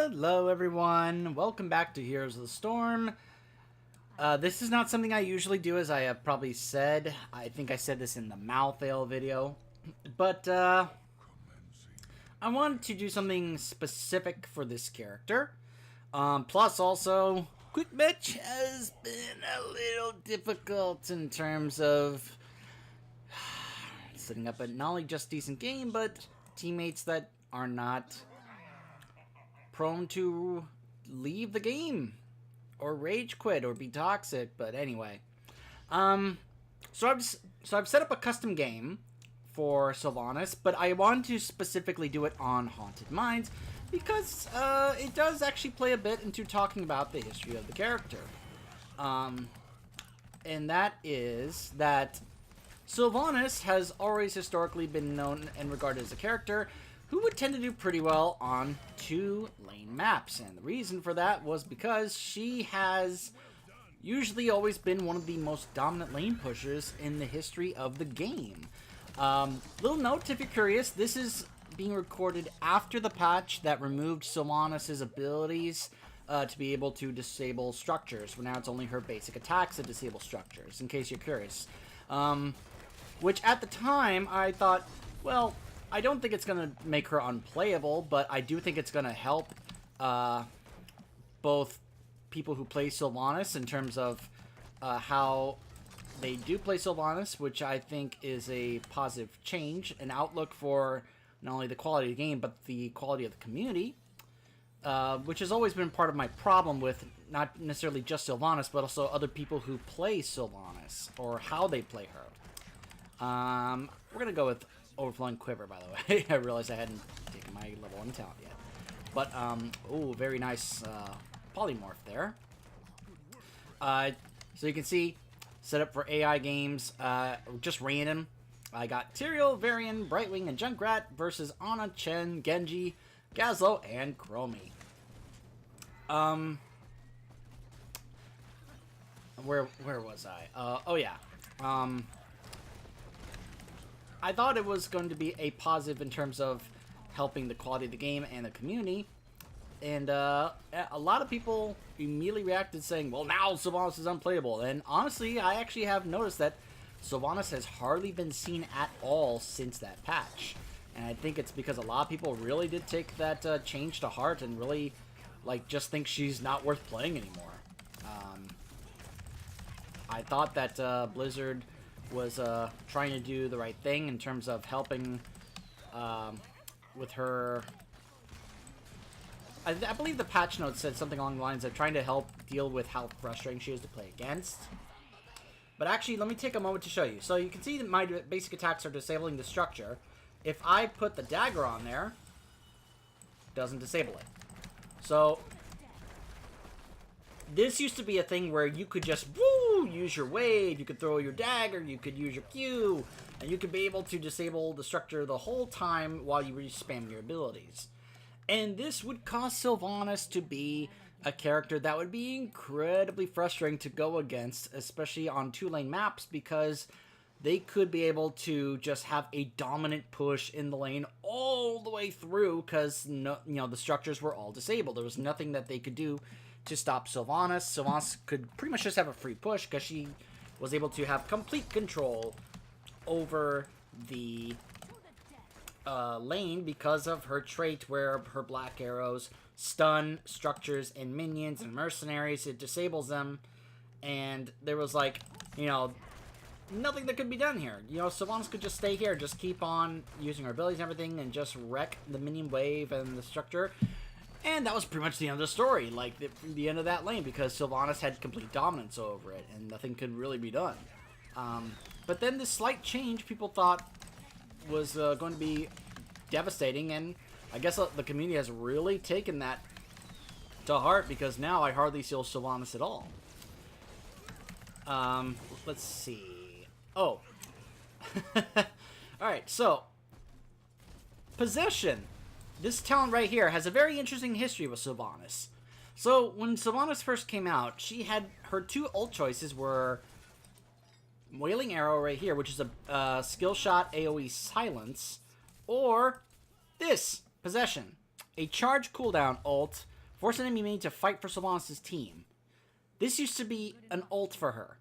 Hello everyone, welcome back to Heroes of the Storm. This is not something I usually do, as I have probably said. I think I said this in the Malthael video. But I wanted to do something specific for this character. Plus also, quick match has been a little difficult in terms of setting up a not only just decent game, but teammates that are not prone to leave the game or rage quit or be toxic. But anyway, so I've set up a custom game for Sylvanas, but I want to specifically do it on Haunted Mines because it does actually play a bit into talking about the history of the character, and that is that Sylvanas has always historically been known and regarded as a character who would tend to do pretty well on 2-lane maps. And the reason for that was because she has usually always been one of the most dominant lane pushers in the history of the game. Little note, if you're curious, this is being recorded after the patch that removed Sylvanas' abilities to be able to disable structures. Well, now it's only her basic attacks that disable structures, in case you're curious. Which at the time, I thought, well, I don't think it's going to make her unplayable, but I do think it's going to help both people who play Sylvanas in terms of how they do play Sylvanas, which I think is a positive change, an outlook for not only the quality of the game, but the quality of the community, which has always been part of my problem with not necessarily just Sylvanas, but also other people who play Sylvanas, or how they play her. We're going to go with Overflowing Quiver, by the way. I realized I hadn't taken my level 1 talent yet. But, oh, very nice polymorph there. So you can see, set up for AI games, just random. I got Tyrael, Varian, Brightwing, and Junkrat versus Ana, Chen, Genji, Gazlo, and Chromie. Where was I? Oh yeah. I thought it was going to be a positive in terms of helping the quality of the game and the community. And a lot of people immediately reacted saying, well, now Sylvanas is unplayable. And honestly, I actually have noticed that Sylvanas has hardly been seen at all since that patch. And I think it's because a lot of people really did take that change to heart and really, like, just think she's not worth playing anymore. I thought that Blizzard was trying to do the right thing in terms of helping with her. I believe the patch notes said something along the lines of trying to help deal with how frustrating she is to play against. But actually, let me take a moment to show you. So you can see that my basic attacks are disabling the structure. If I put the dagger on there, it doesn't disable it. So this used to be a thing where you could just use your wave, you could throw your dagger, you could use your Q, and you could be able to disable the structure the whole time while you were spamming your abilities. And this would cause Sylvanas to be a character that would be incredibly frustrating to go against, especially on 2-lane maps, because they could be able to just have a dominant push in the lane all the way through because the structures were all disabled. There was nothing that they could do to stop Sylvanas. Sylvanas could pretty much just have a free push because she was able to have complete control over the lane because of her trait where her black arrows stun structures and minions and mercenaries. It disables them, and there was, like, nothing that could be done here. Sylvanas could just stay here, just keep on using her abilities and everything, and just wreck the minion wave and the structure. And that was pretty much the end of the story, like the end of that lane, because Sylvanas had complete dominance over it, and nothing could really be done. But then this slight change people thought was going to be devastating, and I guess the community has really taken that to heart, because now I hardly see Sylvanas at all. Let's see. Oh. Alright, so Possession. This talent right here has a very interesting history with Sylvanas. So, when Sylvanas first came out, she had her 2 ult choices were Wailing Arrow right here, which is a skill shot AoE silence, or this, Possession, a charge cooldown ult Force an enemy main to fight for Sylvanas' team. This used to be an ult for her.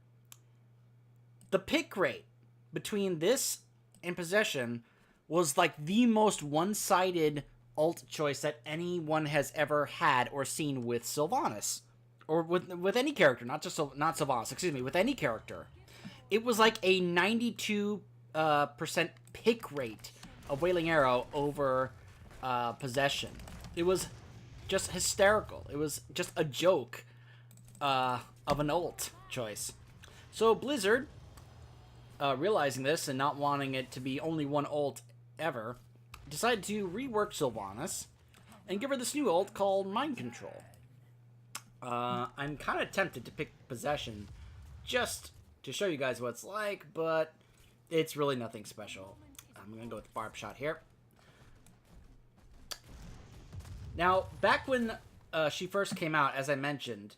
The pick rate between this and Possession was like the most one-sided ult choice that anyone has ever had or seen with Sylvanas. Or with any character, not Sylvanas, excuse me, with any character. It was like a 92% pick rate of Wailing Arrow over Possession. It was just hysterical. It was just a joke of an ult choice. So Blizzard, realizing this and not wanting it to be only one ult ever, decided to rework Sylvanas and give her this new ult called Mind Control. I'm kind of tempted to pick Possession just to show you guys what it's like, but it's really nothing special. I'm going to go with the Barb Shot here. Now, back when she first came out, as I mentioned,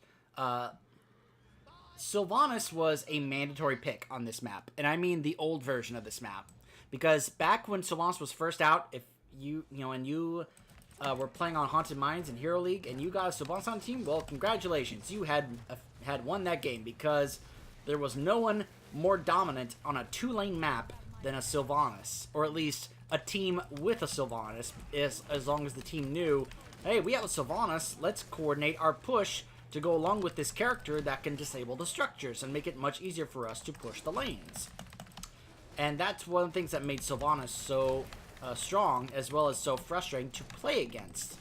Sylvanas was a mandatory pick on this map, and I mean the old version of this map. Because back when Sylvanas was first out, if you were playing on Haunted Mines in Hero League and you got a Sylvanas on team, well, congratulations. You had won that game because there was no one more dominant on a 2-lane map than a Sylvanas. Or at least a team with a Sylvanas, as long as the team knew, hey, we have a Sylvanas, let's coordinate our push to go along with this character that can disable the structures and make it much easier for us to push the lanes. And that's one of the things that made Sylvanas so strong, as well as so frustrating to play against.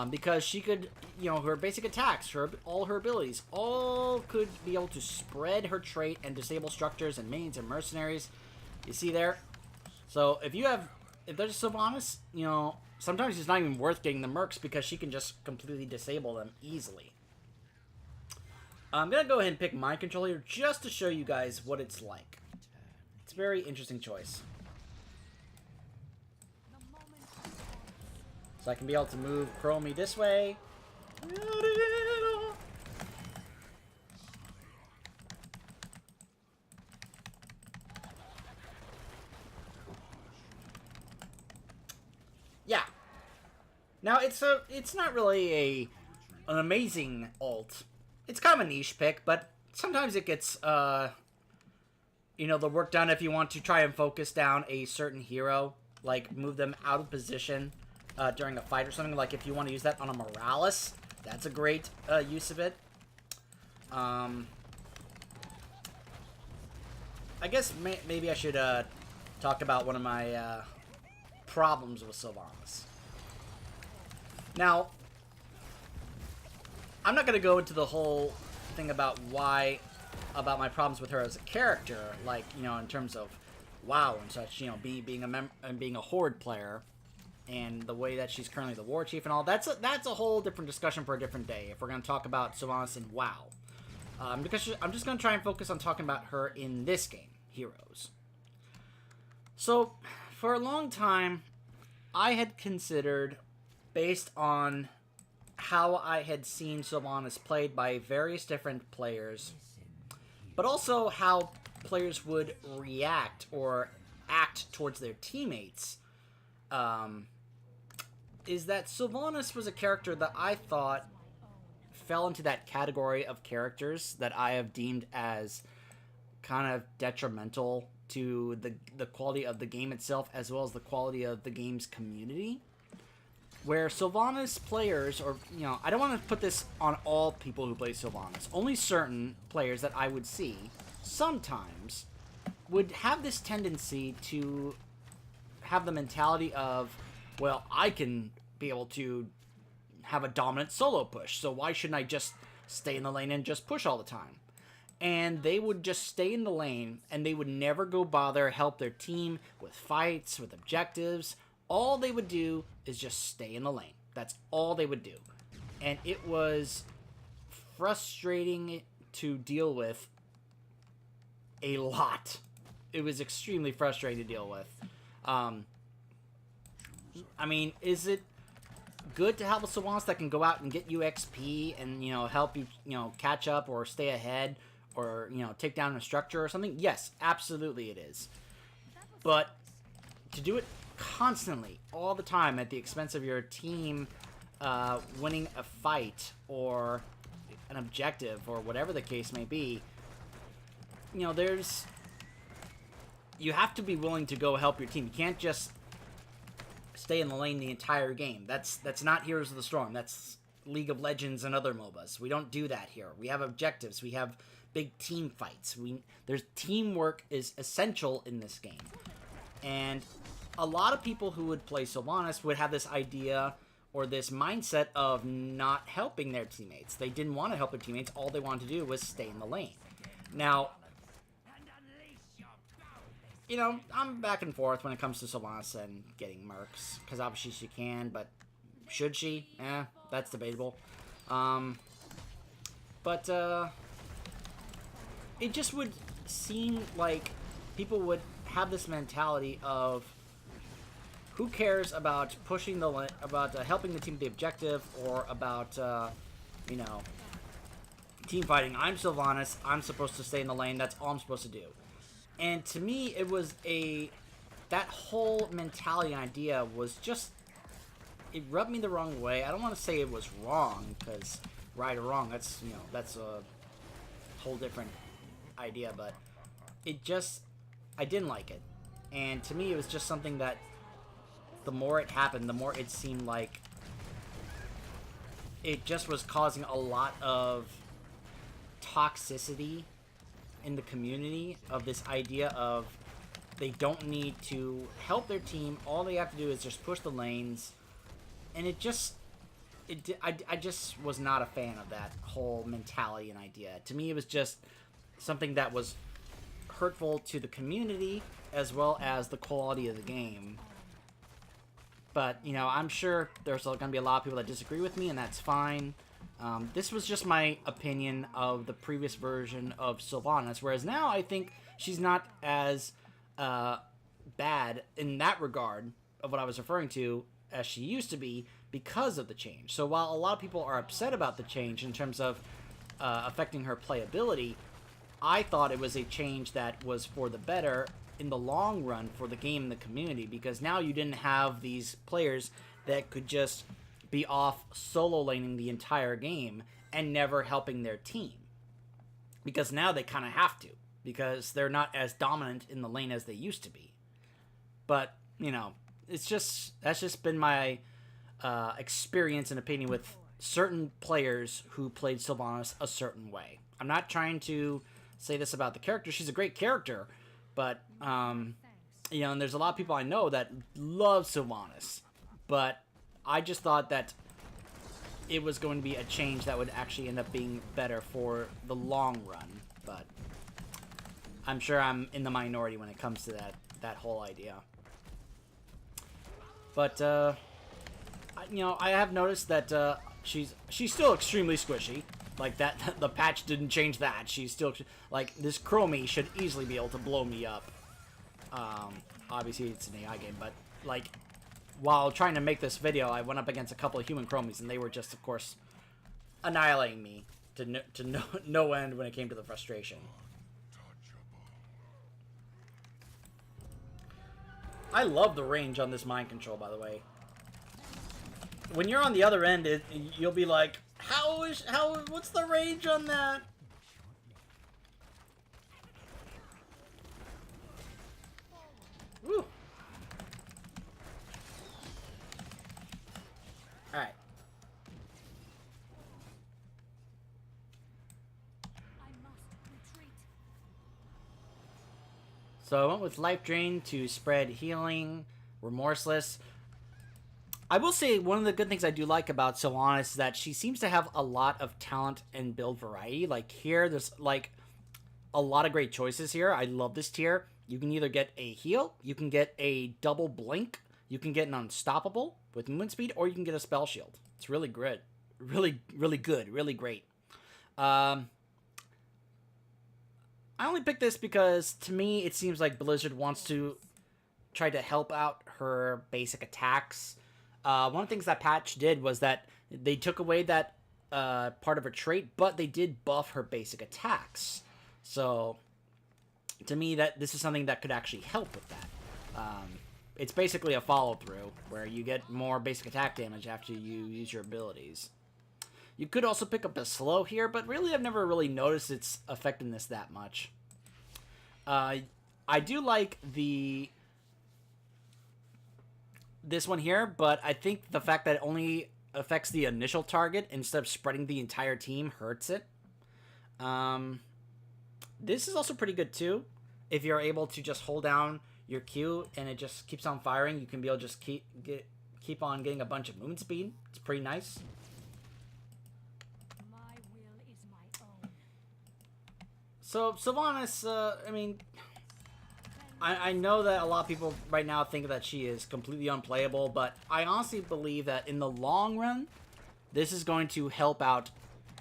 Because she could, her basic attacks, all her abilities, all could be able to spread her trait and disable structures and mains and mercenaries. You see there? So if there's a Sylvanas, sometimes it's not even worth getting the mercs because she can just completely disable them easily. I'm going to go ahead and pick Mind Control here just to show you guys what it's like. It's a very interesting choice. So I can be able to move Chromie this way. Yeah. Now it's not really an amazing ult. It's kind of a niche pick, but sometimes it gets the work done if you want to try and focus down a certain hero, like move them out of position during a fight or something. Like if you want to use that on a Morales, that's a great use of it. I guess maybe I should talk about one of my problems with Sylvanas. Now, I'm not going to go into the whole thing about my problems with her as a character, like, in terms of WoW and such, being a Horde player, and the way that she's currently the War Chief and all. That's a whole different discussion for a different day, if we're going to talk about Sylvanas in WoW. Because I'm just going to try and focus on talking about her in this game, Heroes. So, for a long time, I had considered, based on how I had seen Sylvanas played by various different players, but also how players would react or act towards their teammates, is that Sylvanas was a character that I thought fell into that category of characters that I have deemed as kind of detrimental to the quality of the game itself, as well as the quality of the game's community. Where Sylvanas players, or, I don't want to put this on all people who play Sylvanas. Only certain players that I would see sometimes would have this tendency to have the mentality of, well, I can be able to have a dominant solo push, so why shouldn't I just stay in the lane and just push all the time? And they would just stay in the lane, and they would never go bother help their team with fights, with objectives. All they would do is just stay in the lane. That's all they would do. And it was frustrating to deal with a lot. It was extremely frustrating to deal with. I mean, is it good to have a Sylvanas that can go out and get you XP and, help you, catch up or stay ahead or, take down a structure or something? Yes, absolutely it is. But to do it constantly, all the time, at the expense of your team winning a fight or an objective or whatever the case may be, you know, you have to be willing to go help your team. You can't just stay in the lane the entire game. That's not Heroes of the Storm. That's League of Legends and other MOBAs. We don't do that here. We have objectives. We have big team fights. There's teamwork is essential in this game. And a lot of people who would play Sylvanas would have this idea or this mindset of not helping their teammates. They didn't want to help their teammates. All they wanted to do was stay in the lane. Now, you know, I'm back and forth when it comes to Sylvanas and getting mercs, because obviously she can, but should she? That's debatable. But it just would seem like people would have this mentality of who cares about pushing helping the team with the objective, or about you know, team fighting. I'm Sylvanas. I'm supposed to stay in the lane. That's all I'm supposed to do. And to me, it was that whole mentality and idea was just, it rubbed me the wrong way. I don't want to say it was wrong, because right or wrong, that's, you know, that's a whole different idea, but I didn't like it. And to me, it was just something that the more it happened, the more it seemed like it just was causing a lot of toxicity in the community, of this idea of they don't need to help their team. All they have to do is just push the lanes. And I just was not a fan of that whole mentality and idea. To me, it was just something that was hurtful to the community as well as the quality of the game. But, you know, I'm sure there's going to be a lot of people that disagree with me, and that's fine. This was just my opinion of the previous version of Sylvanas, whereas now I think she's not as bad in that regard of what I was referring to as she used to be, because of the change. So while a lot of people are upset about the change in terms of affecting her playability, I thought it was a change that was for the better in the long run for the game and the community, because now you didn't have these players that could just be off solo laning the entire game and never helping their team. Because now they kind of have to, because they're not as dominant in the lane as they used to be. But, you know, that's just been my experience and opinion with certain players who played Sylvanas a certain way. I'm not trying to say this about the character. She's a great character, but, you know, and there's a lot of people I know that love Sylvanas, but I just thought that it was going to be a change that would actually end up being better for the long run. But I'm sure I'm in the minority when it comes to that whole idea. But, you know, I have noticed that she's still extremely squishy. Like, the patch didn't change that. She's still, like, this Chromie should easily be able to blow me up. Obviously, it's an AI game, but, like, while trying to make this video, I went up against a couple of human Chromies, and they were just, of course, annihilating me to no end when it came to the frustration. I love the range on this mind control, by the way. When you're on the other end, you'll be like, what's the range on that? Woo. Alright. So I went with Life Drain to spread healing, Remorseless. I will say one of the good things I do like about Sylvanas is that she seems to have a lot of talent and build variety. Like here, there's like a lot of great choices here. I love this tier. You can either get a heal, you can get a double blink, you can get an unstoppable with movement speed, or you can get a spell shield. It's really good. Really, really good. Really great. I only picked this because, to me, it seems like Blizzard wants to try to help out her basic attacks. One of the things that patch did was that they took away that part of her trait, but they did buff her basic attacks. So, to me, this is something that could actually help with that. it's basically a follow-through, where you get more basic attack damage after you use your abilities. You could also pick up a slow here, but really I've never really noticed its effectiveness that much. I do like this one here, but I think the fact that it only affects the initial target instead of spreading the entire team hurts it. This is also pretty good too. If you're able to just hold down your Q and it just keeps on firing, you can be able to just keep on getting a bunch of movement speed. It's pretty nice. My will is my own. So Sylvanas, I mean, I know that a lot of people right now think that she is completely unplayable, but I honestly believe that in the long run, this is going to help out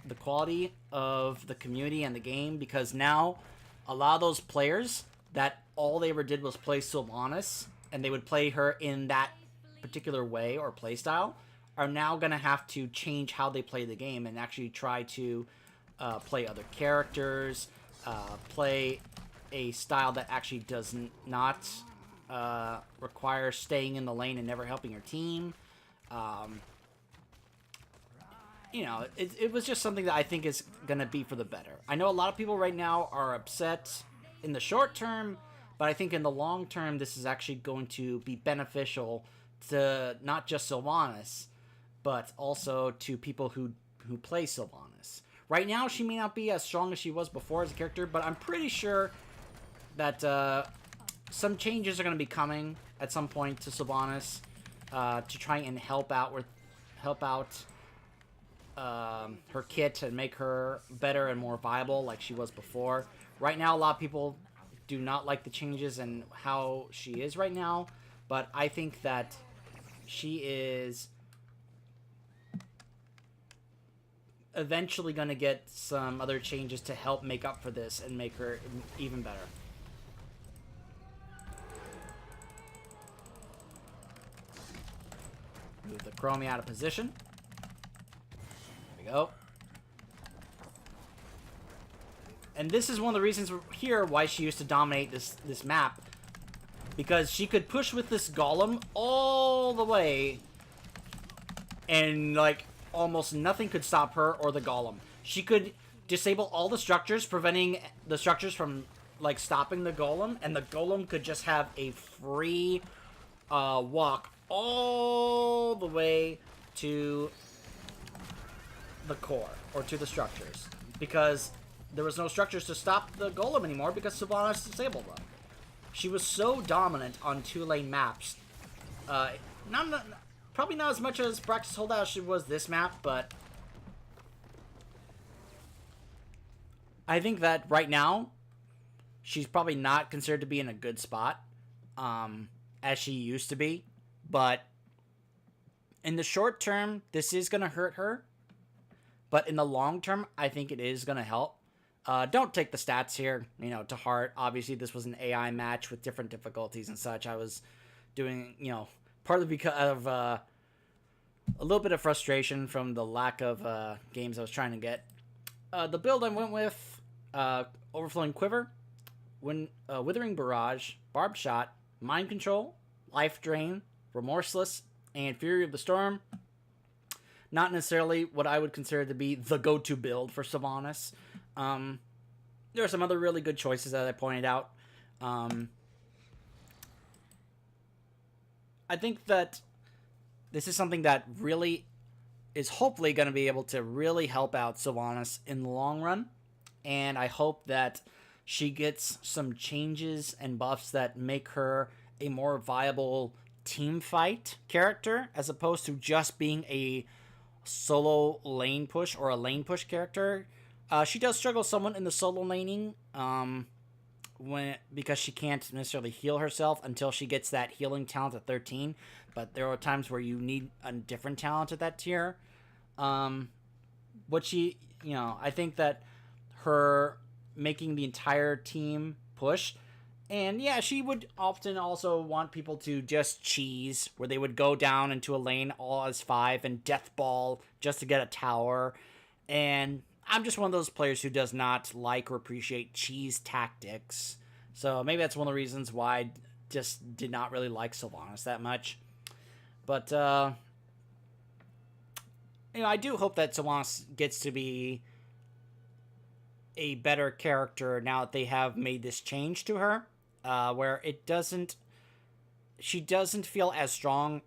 the quality of the community and the game, because now a lot of those players that all they ever did was play Sylvanas, and they would play her in that particular way or play style, are now going to have to change how they play the game and actually try to play other characters, play a style that actually does not require staying in the lane and never helping your team. You know, it was just something that I think is going to be for the better. I know a lot of people right now are upset in the short term, but I think in the long term, this is actually going to be beneficial to not just Sylvanas, but also to people who play Sylvanas. Right now, she may not be as strong as she was before as a character, but I'm pretty sure that some changes are going to be coming at some point to Sylvanas to try and help out her kit and make her better and more viable like she was before. Right now, a lot of people do not like the changes and how she is right now, but I think that she is eventually going to get some other changes to help make up for this and make her even better. Move the Chromie out of position. There we go. And this is one of the reasons here why she used to dominate this map. Because she could push with this golem all the way, and like almost nothing could stop her or the golem. She could disable all the structures, preventing the structures from like stopping the golem, and the golem could just have a free walk all the way to the core or to the structures, because there was no structures to stop the golem anymore because Sylvanas disabled them. She was so dominant on 2-lane maps. Probably not as much as Practice Holdout as she was this map, but I think that right now she's probably not considered to be in a good spot as she used to be. But in the short term, this is going to hurt her. But in the long term, I think it is going to help. Don't take the stats here, to heart. Obviously, this was an AI match with different difficulties and such. I was doing, partly because of a little bit of frustration from the lack of games I was trying to get. The build I went with, Overflowing Quiver, Withering Barrage, Barbed Shot, Mind Control, Life Drain, Remorseless, and Fury of the Storm. Not necessarily what I would consider to be the go-to build for Sylvanas. There are some other really good choices that I pointed out. I think that this is something that really is hopefully going to be able to really help out Sylvanas in the long run. And I hope that she gets some changes and buffs that make her a more viable team fight character, as opposed to just being a solo lane push or a lane push character. She does struggle somewhat in the solo laning because she can't necessarily heal herself until she gets that healing talent at 13. But there are times where you need a different talent at that tier. I think that her making the entire team push, and yeah, she would often also want people to just cheese, where they would go down into a lane all as 5 and death ball just to get a tower. And I'm just one of those players who does not like or appreciate cheese tactics. So maybe that's one of the reasons why just did not really like Sylvanas that much. But, I do hope that Sylvanas gets to be a better character now that they have made this change to her, where she doesn't feel as strong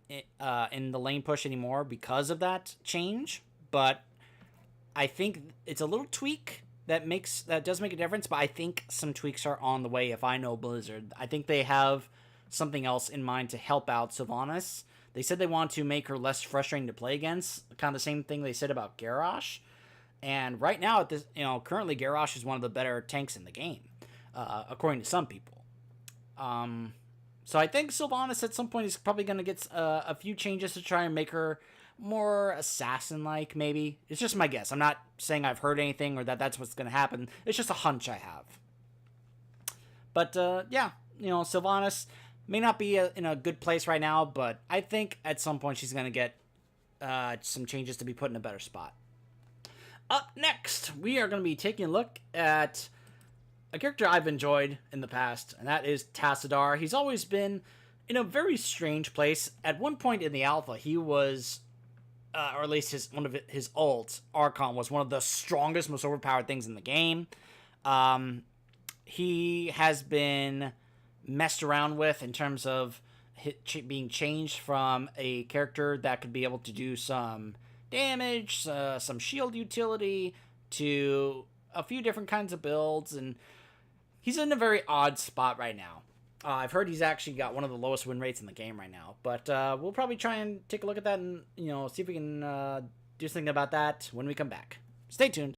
in the lane push anymore because of that change. But I think it's a little tweak that does make a difference. But I think some tweaks are on the way. If I know Blizzard, I think they have something else in mind to help out Sylvanas. They said they want to make her less frustrating to play against, kind of the same thing they said about Garrosh. And right now, currently Garrosh is one of the better tanks in the game, according to some people. So I think Sylvanas at some point is probably going to get a few changes to try and make her more assassin-like, maybe. It's just my guess. I'm not saying I've heard anything or that that's what's going to happen. It's just a hunch I have. But, Sylvanas may not be in a good place right now, but I think at some point she's going to get some changes to be put in a better spot. Up next, we are going to be taking a look at a character I've enjoyed in the past, and that is Tassadar. He's always been in a very strange place. At one point in the alpha, he was, or at least his ult, Archon, was one of the strongest, most overpowered things in the game. He has been messed around with in terms of being changed from a character that could be able to do some damage, some shield utility, to a few different kinds of builds, and he's in a very odd spot right now. I've heard he's actually got one of the lowest win rates in the game right now, but we'll probably try and take a look at that and see if we can do something about that when we come back. Stay tuned.